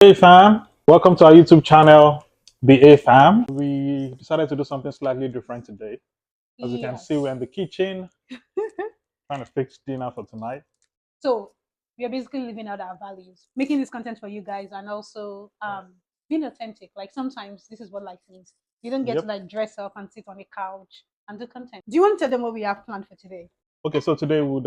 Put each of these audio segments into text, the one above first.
Hey fam, welcome to our YouTube channel, BA fam. We decided to do something slightly different today. As you can see, we're Yes. in the kitchen trying to fix dinner for tonight. So we are basically living out our values, making this content for you guys, and also being authentic. Like sometimes this is what life means. You don't get to Yep. like dress up and sit on a couch and do content. Do you want to tell them what we have planned for today? Okay, so today we'll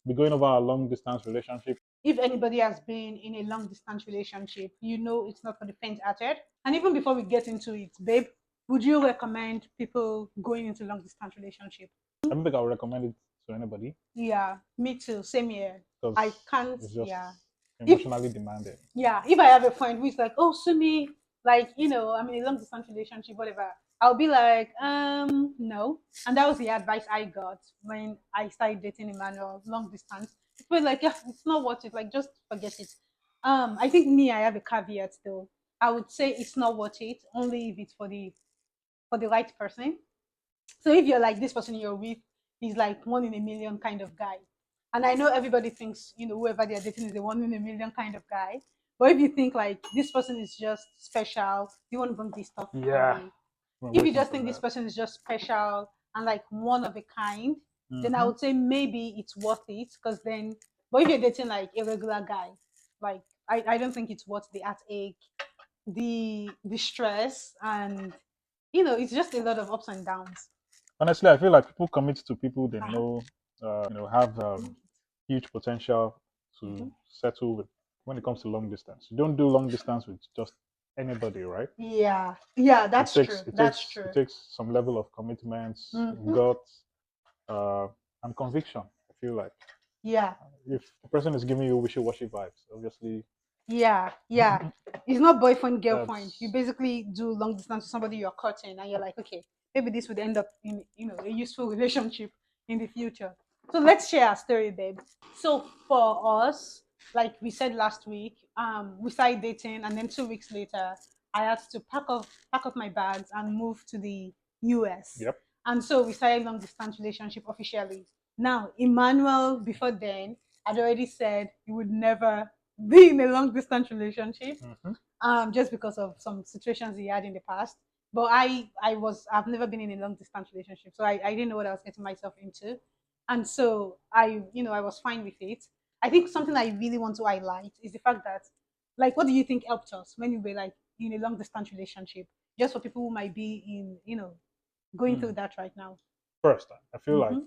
be going over our long distance relationship. If anybody has been in a long distance relationship, you know it's not for the faint hearted. And even before we get into it, babe, would you recommend people going into long distance relationship? I don't think I would recommend it to anybody Yeah, me too. Same here. I because can't. it's Yeah. just If emotionally demanding. if I have a friend who's like, oh, Sumi, like, I'm in a long distance relationship, whatever, I'll be like, no. And that was the advice I got when I started dating Emmanuel, long distance. People were like, yeah, it's not worth it. Like, just forget it. I think me, I have a caveat though. I would say it's not worth it only if it's for the right person. So if you're like this person you're with is like one in a million kind of guy, and I know everybody thinks whoever they're dating is a one in a million kind of guy, but if you think like this person is just special, you want to bring this stuff Yeah, away. we're If you waiting just for think this that. person is just special and like one of a kind, then I Hmm. would say maybe it's worth it because then. But if you're dating like a regular guy, like I don't think it's worth the heartache, the stress, and it's just a lot of ups and downs. Honestly, I feel like people commit to people they Uh-huh. know, have huge potential Mhm. to settle with when it comes to long distance. You don't do long distance with just anybody, right? Yeah, It that's takes true. it That's takes it true. takes some level of commitment, Hmm. guts, uh, and conviction. I feel like Yeah, if the person is giving you wishy-washy vibes, obviously yeah. It's not boyfriend girlfriend. You that's basically do long distance with somebody you're cutting, and you're like, okay, maybe this would end up in a useful relationship in the future. So let's share our story, babe. So for us, like we said last week, we started dating, and then 2 weeks later, I had to pack up my bags and move to the US. yep. And so we started long distance relationship officially. Now, Emmanuel, before then, had already said he would never be in a long distance relationship, Hmm. just because of some situations he had in the past. But I've never been in a long distance relationship, so I didn't know what I was getting myself into, and so I was fine with it. I think something I really want to highlight is the fact that, like, what do you think helped us when we were like in a long distance relationship? Just for people who might be in, going through Mm. that right now. First, I feel Mm-hmm.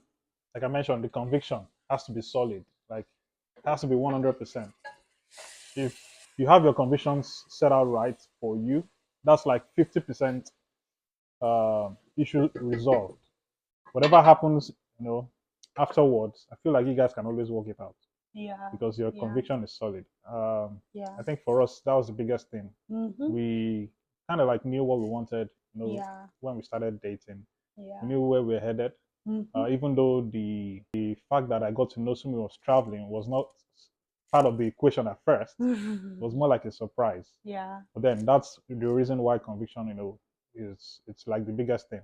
like I mentioned, the conviction has to be solid. Like it has to be 100%. If you have your convictions set out right for you, that's like 50% issue resolved. Whatever happens, you know, afterwards, I feel like you guys can always work it out Yeah, because your yeah, conviction is solid. yeah. I think for us, that was the biggest thing. Mm-hmm. We kind of like knew what we wanted, Yeah, when we started dating. We yeah. knew where we were headed. Mm-hmm. Even though the fact that I got to know Sumi was traveling was not part of the equation at first, it was more like a surprise. Yeah, But then that's the reason why conviction, is it's like the biggest thing.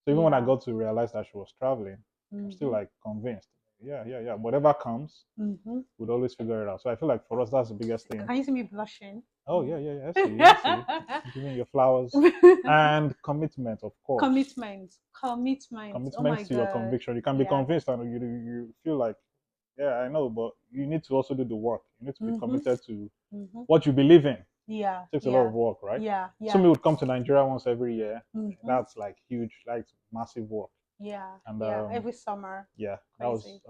So even when I yeah. got to realize that she was traveling, I'm still Mm-hmm. like convinced. Yeah, yeah, yeah. Whatever comes, Mm-hmm. we'd always figure it out. So I feel like for us, that's the biggest thing. Can you see me blushing? Oh yeah, yeah, yeah. I see, I see. Giving your flowers and commitment, of course. Commitment, commitment. Oh Commitment my to your god. conviction. You can be Yeah. convinced and you feel like, yeah, I know, but you need to also do the work. You need to be Mm-hmm. committed to Mm-hmm. what you believe in. It Yeah. takes a lot Yeah. of work, right? Yeah. Somebody Yeah. would come to Nigeria once every year. Mm-hmm. That's like huge, like massive work. Yeah. And Yeah. Every summer. yeah, Crazy.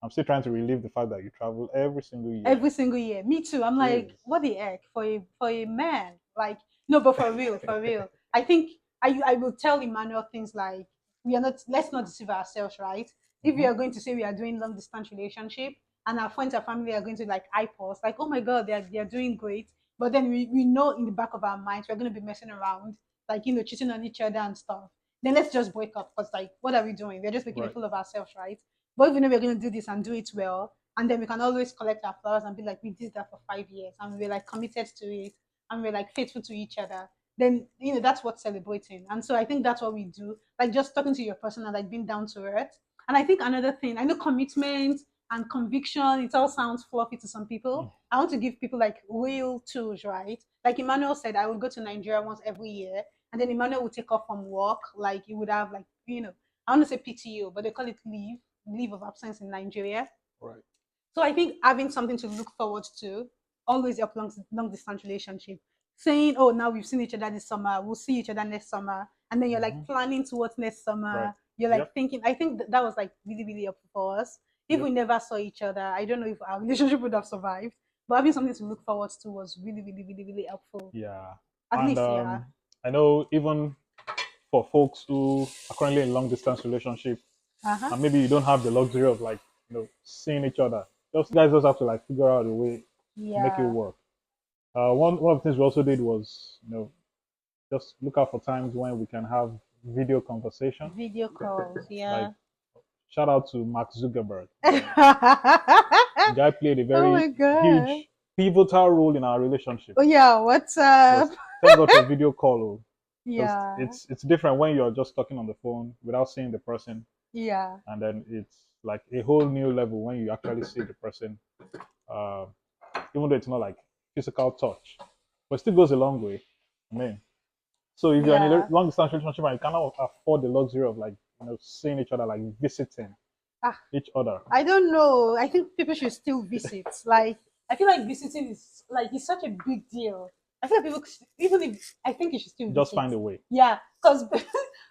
I'm still trying to relive the fact that you travel every single year. Every single year. Me too. I'm like, Jeez. what the heck for a man? Like, no, but for real, for real. I think I will tell Emmanuel things like, we are not. Let's not deceive ourselves, right? If we Hmm. are going to say we are doing long distance relationship, and our friends and family are going to like hype us, like, oh my god, they are doing great. But then we know in the back of our minds we're going to be messing around, like cheating on each other and stuff. Then let's just break up because like, what are we doing? We're just making a Right. fool of ourselves, right? But if we know we're going to do this and do it well, and then we can always collect our flowers and be like, we did that for 5 years and we're like committed to it and we're like faithful to each other. Then that's what's celebrating. And so I think that's what we do. Like just talking to your person and like being down to earth. And I think another thing, I know commitment and conviction. It all sounds fluffy to some people. I want to give people like real tools, right? Like Emmanuel said, I would go to Nigeria once every year, and then Emmanuel would take off from work. Like he would have like I want to say PTO, but they call it leave of absence in Nigeria. Right. So I think having something to look forward to always helps long distance relationship. Saying, "Oh, now we've seen each other this summer, we'll see each other next summer," and then you're like Hmm. planning towards next Right. summer. You're like Yep. thinking. I think that was like really really helpful for us. If Yep. we never saw each other, I don't know if our relationship would have survived. But having something to look forward to was really really really really helpful. Yeah. At And least, yeah. I know even for folks who are currently in long distance relationship, Uh huh. and maybe you don't have the luxury of like seeing each other, just guys just have to like figure out a way to make it Yeah. work. One of the things we also did was just look out for times when we can have video conversation. Video calls. Like Yeah. shout out to Mark Zuckerberg. The Oh guy played a my very god. huge pivotal role in our relationship. Oh yeah. What's up? Because thank God for video call. Because Yeah. it's different when you're just talking on the phone without seeing the person, Yeah. and then it's like a whole new level when you actually see the person. Uh, Even though it's not like physical touch, but it still goes a long way. I mean, so if you're in a Yeah. long distance relationship and you cannot afford the luxury of like seeing each other, like visiting Ah, each other, I don't know. I think people should still visit. Like, I feel like visiting is like it's such a big deal. I feel like people, even if I think you should still just visit. find a way. Yeah, because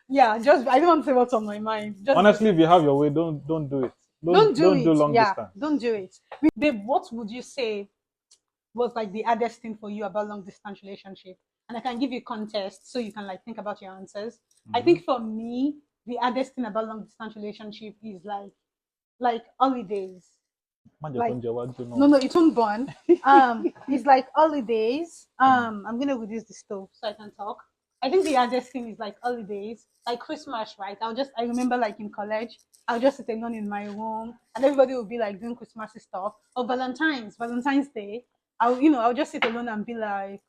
yeah, just I don't want to say what's on my mind. Just Honestly, if visit. you have your way, don't do it. Don't do Don't do it. long Yeah, distance. don't do it. Babe, what would you say was like the hardest thing for you about long distance relationship? And I can give you context so you can like think about your answers. I Mm-hmm. think for me, the hardest thing about long distance relationship is like holidays. Like no, no, it won't burn. It's like holidays. I'm gonna reduce the stove so I can talk. I think the hardest thing is like holidays, like Christmas, right? I remember like in college, I'll just sit alone in my room and everybody will be like doing Christmassy stuff. Or Valentine's Day. I'll just sit alone and be like,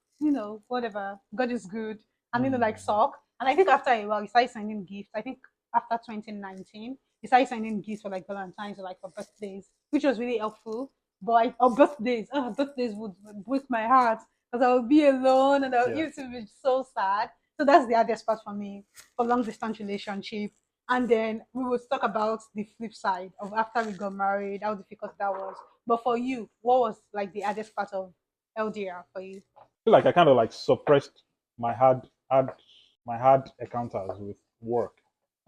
whatever, God is good. And like Mm. sock. And I think after a while, we started sending gifts. I think after 2019, we started sending gifts for like Valentine's or like for birthdays, which was really helpful. But birthdays would break my heart because I would be alone and I Yeah. used to be so sad. So that's the hardest part for me for long distance relationship. And then we would talk about the flip side of after we got married, how difficult that was. But for you, what was like the hardest part of LDR for you? Feel like I kind of like suppressed my hard my hard encounters with work.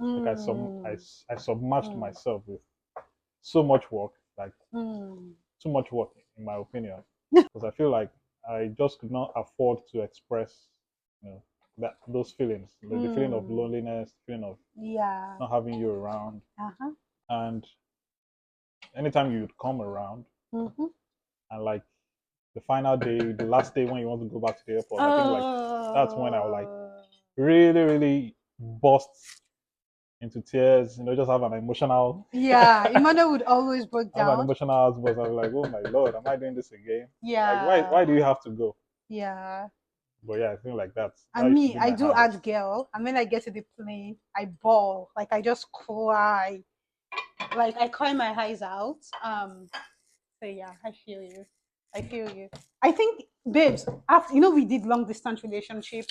Like Mm, I submerged mm, myself with so much work, like mm. too much work in my opinion, because I feel like I just could not afford to express, you know, that those feelings, the feeling of Mm. loneliness, feeling of Yeah. not having you around, Uh-huh. and anytime you'd come around, Mm-hmm. and like the final day, the last day when you want to go back to the airport, I think like that's when I would like Oh. really, really bust into tears, just Yeah, Emmanuel would always break have an down. emotional outburst. I was like, oh my lord, am I doing this again? Like Yeah, why do you have to go? yeah. But yeah, I think like that And used to me, be I my do hardest. add girl. And when I get to the plane, I bawl. Like I just cry. Like I cry my eyes out. So yeah, I feel you. I feel you. I think, babes, after we did long distance relationship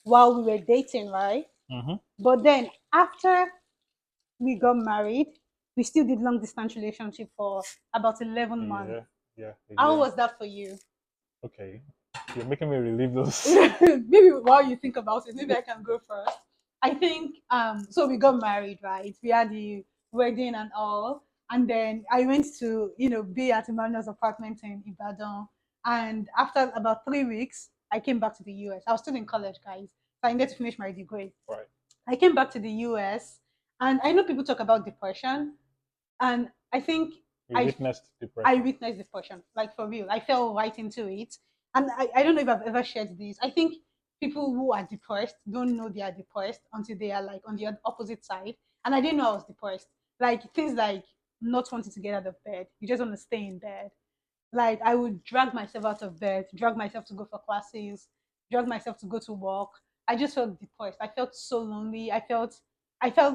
while we were dating, right? Mm-hmm. But then after we got married, we still did long distance relationship for about 11 months. Yeah, yeah, a How year. was that for you? Okay, you're making me relive those. Maybe while you think about it, maybe I can go first. I think so we got married, right? We had the wedding and all. And then I went to, be at Emmanuel's apartment in Ibadan. And after about 3 weeks, I came back to the US. I was still in college, guys. So I needed to finish my degree. Right. I came back to the US and I know people talk about depression. And I think We I witnessed I depression. witnessed depression, like for real. I fell right into it. And I don't know if I've ever shared this. I think people who are depressed don't know they are depressed until they are like on the opposite side. And I didn't know I was depressed. Like things like not wanting to get out of bed. You just want to stay in bed. Like I would drag myself out of bed, drag myself to go for classes, drag myself to go to work. I just felt depressed. I felt so lonely. I felt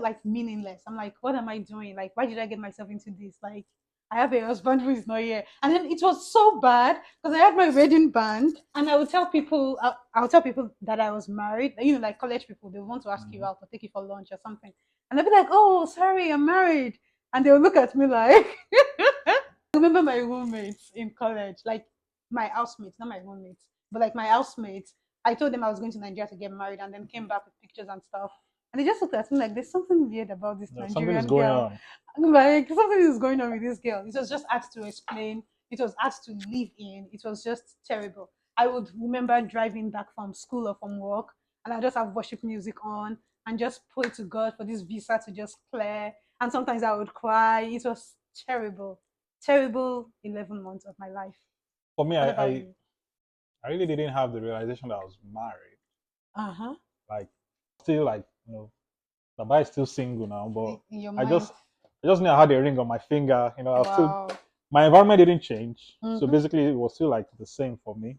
like meaningless. I'm like, what am I doing? Like, why did I get myself into this? Like, I have a husband who is not here. And then it was so bad because I had my wedding band, and I would tell people that I was married. You know, like college people, they want to ask you Mhm. out or take you for lunch or something, and they'll be like, "Oh, sorry, I'm married," and they'll look at me like. I remember my roommates in college, like my housemates, not my roommates, but like my housemates. I told them I was going to Nigeria to get married, and then came back with pictures and stuff. And they just looked at me like, "There's something weird about this Something is Nigerian going girl." on. Like something is going on with this girl. It was just hard to explain. It was hard to live in. It was just terrible. I would remember driving back from school or from work, and I just have worship music on and just pray to God for this visa to just clear. And sometimes I would cry. It was terrible, terrible 11 months of my life. For me, What I, about I you? I really didn't have the realization that I was married. Uh huh. Like still like Baba is still single now, but In your I mind. just I just knew I had a ring on my finger. I was still Wow. my environment didn't change, so Mm-hmm. basically it was still like the same for me.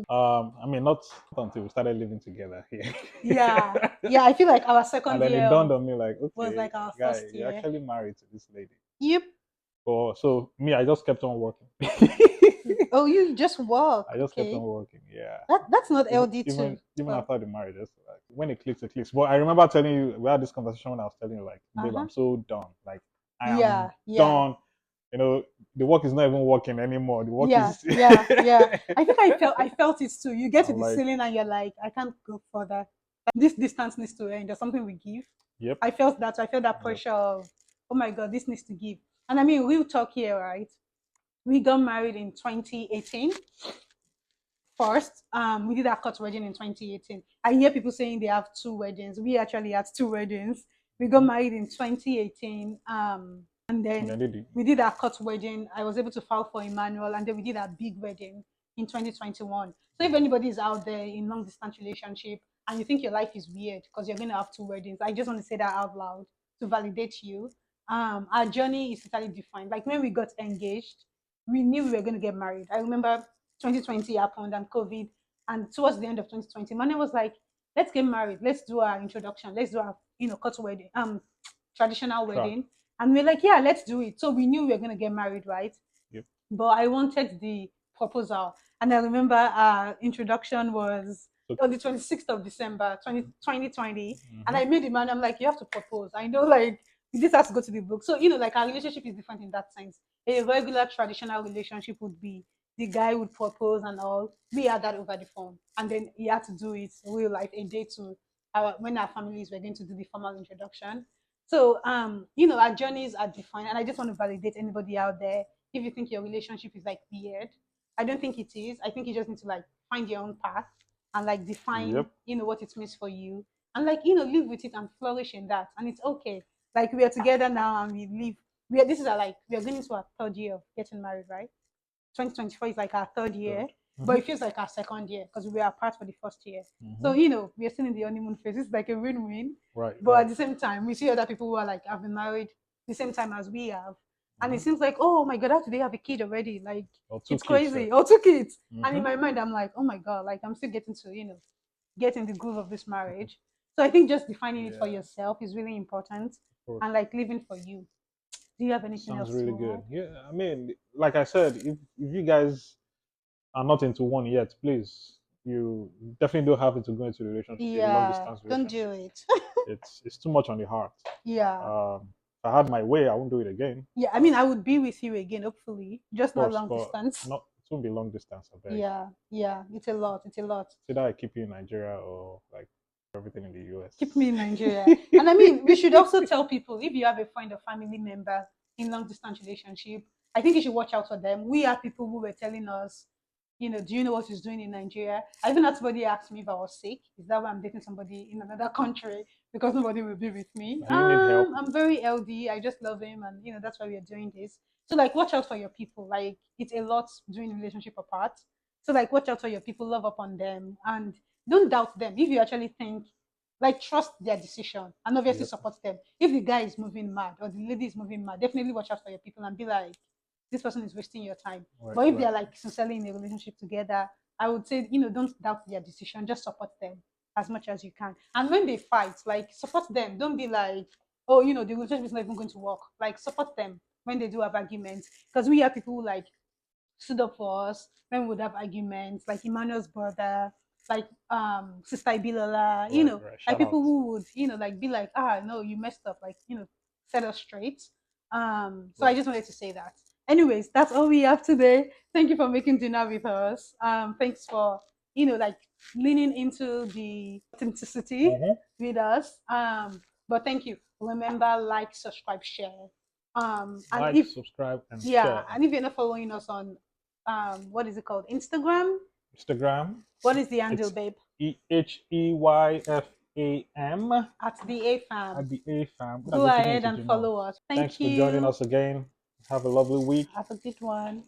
I mean, not until we started living together here, Yeah. Yeah. I feel like our and second then year it dawned of on me like, was okay, like our guy, first you're year. actually married to this lady. Yep. But so me, I just kept on working. Oh, you just walk. I just kept on Okay. working. Yeah. That's not even LD too. even Well, after the marriage, it's like when it clicks, it clicks. But I remember telling you we had this conversation when I was telling you like, babe, uh-huh. I'm so done. Like I am Yeah, yeah. done. The work is not even working anymore. The work Yeah, is yeah, yeah. I think I felt it too. You get to I'm the like, ceiling and you're like, I can't go further. This distance needs to end. There's something we give. yep, I felt that. I felt that yep. pressure of, oh my God, this needs to give. And I mean, real talk here, right? We got married in 2018 first. We did our court wedding in 2018. I hear people saying they have two weddings. We actually had two weddings. We got Mm-hmm. married in 2018. And And then then did it. we did our court wedding. I was able to file for Emmanuel, and then we did our big wedding in 2021. So if anybody is out there in long distance relationship and you think your life is weird because you're going to have two weddings, I just want to say that out loud to validate you. Our journey is totally defined. Like when we got engaged, we knew we were going to get married. I remember 2020 happened and COVID, and towards the end of 2020, Mane was like, "Let's get married. Let's do our introduction. Let's do our court wedding, traditional Crap. wedding." And we're like, "Yeah, let's do it." So we knew we were gonna get married, right? Yep. But I wanted the proposal, and I remember our introduction was So on the 26th of December, 2020, and mm-hmm. I made the man. I'm like, "You have to propose." I know, like this has to go to the book. So like our relationship is different in that sense. A regular traditional relationship would be the guy would propose and all. We had that over the phone, and then he had to do it real life a day to when our families were going to do the formal introduction. So our journeys are defined, and I just want to validate anybody out there. If you think your relationship is like weird, I don't think it is. I think you just need to like find your own path and like define, Yep. what it means for you, and like live with it and flourish in that, and it's okay. Like we are together now and we live. This is we are going into our third year of getting married, right? 2024 is like our third year, Good. but Mm-hmm. it feels like our second year because we were apart for the first year. Mm-hmm. So, we are still in the honeymoon phase. It's like a win win. Right. But at Right. the same time, we see other people who are like, have been married the same time as we have. And it Mm-hmm. seems like, oh my God, how do they have a kid already? Like, Or two it's kids, sir. crazy. Or two kids. And Mm-hmm. in my mind, I'm like, oh my God, like, I'm still getting to, get in the groove of this marriage. So I think just defining it for Yeah. yourself is really important Of course. and like living for you. Do you have anything Sounds else really to good. add? Yeah. I mean, like I said, if you guys are not into one yet, please, you definitely don't have to go into a relationship, a long Yeah, distance don't do relationship. it. It's too much on the heart. Yeah. If I had my way, I won't do it again. Yeah, I mean, I would be with you again, hopefully, just Of not course, long but distance. not it won't be long distance. I beg. Yeah, yeah, it's a lot. It's a lot. It's either I keep you in Nigeria or like everything in the Keep me US. in Nigeria. And I mean, we should also tell people if you have a friend or family member in long distance relationship, I think you should watch out for them. We are people who were telling us, do you know what he's doing in Nigeria? I even had somebody ask me if I was sick. Is that why I'm dating somebody in another country because nobody will be with me? Do you need help? I'm very LD. I just love him, and that's why we are doing this. So like, watch out for your people. Like, it's a lot doing relationship apart. So like, watch out for your people, love upon them, and don't doubt them. If you actually think, like, trust their decision and obviously Yep. support them. If the guy is moving mad or the lady is moving mad, definitely watch out for your people and be like, this person is wasting your time. Right. But if Right. they're like sincerely in a relationship together, I would say, don't doubt their decision. Just support them as much as you can. And when they fight, like, support them. Don't be like, oh, the relationship is not even going to work. Like, support them. when they do have arguments, because we have people who like stood up for us when we would have arguments, like Emmanuel's brother, like Sister Ibilola, Right, right. like Shout people out. who would, like be like, no, you messed up, like, set us straight. So I Right. just wanted to say that. Anyways, that's all we have today. Thank you for making dinner with us. Thanks for, like leaning into the authenticity Mm-hmm. with us. But thank you. Remember, like, subscribe, share. And Like, if subscribe, and yeah, share. and if you're not following us on what is it called? Instagram? Instagram, What is the handle, it's babe? HEYFAM At the A Fam. at the A fam. When I Go go chicken ahead to and Gino. follow us. Thanks Thank for joining you. us again. Have a lovely week. Have a good one.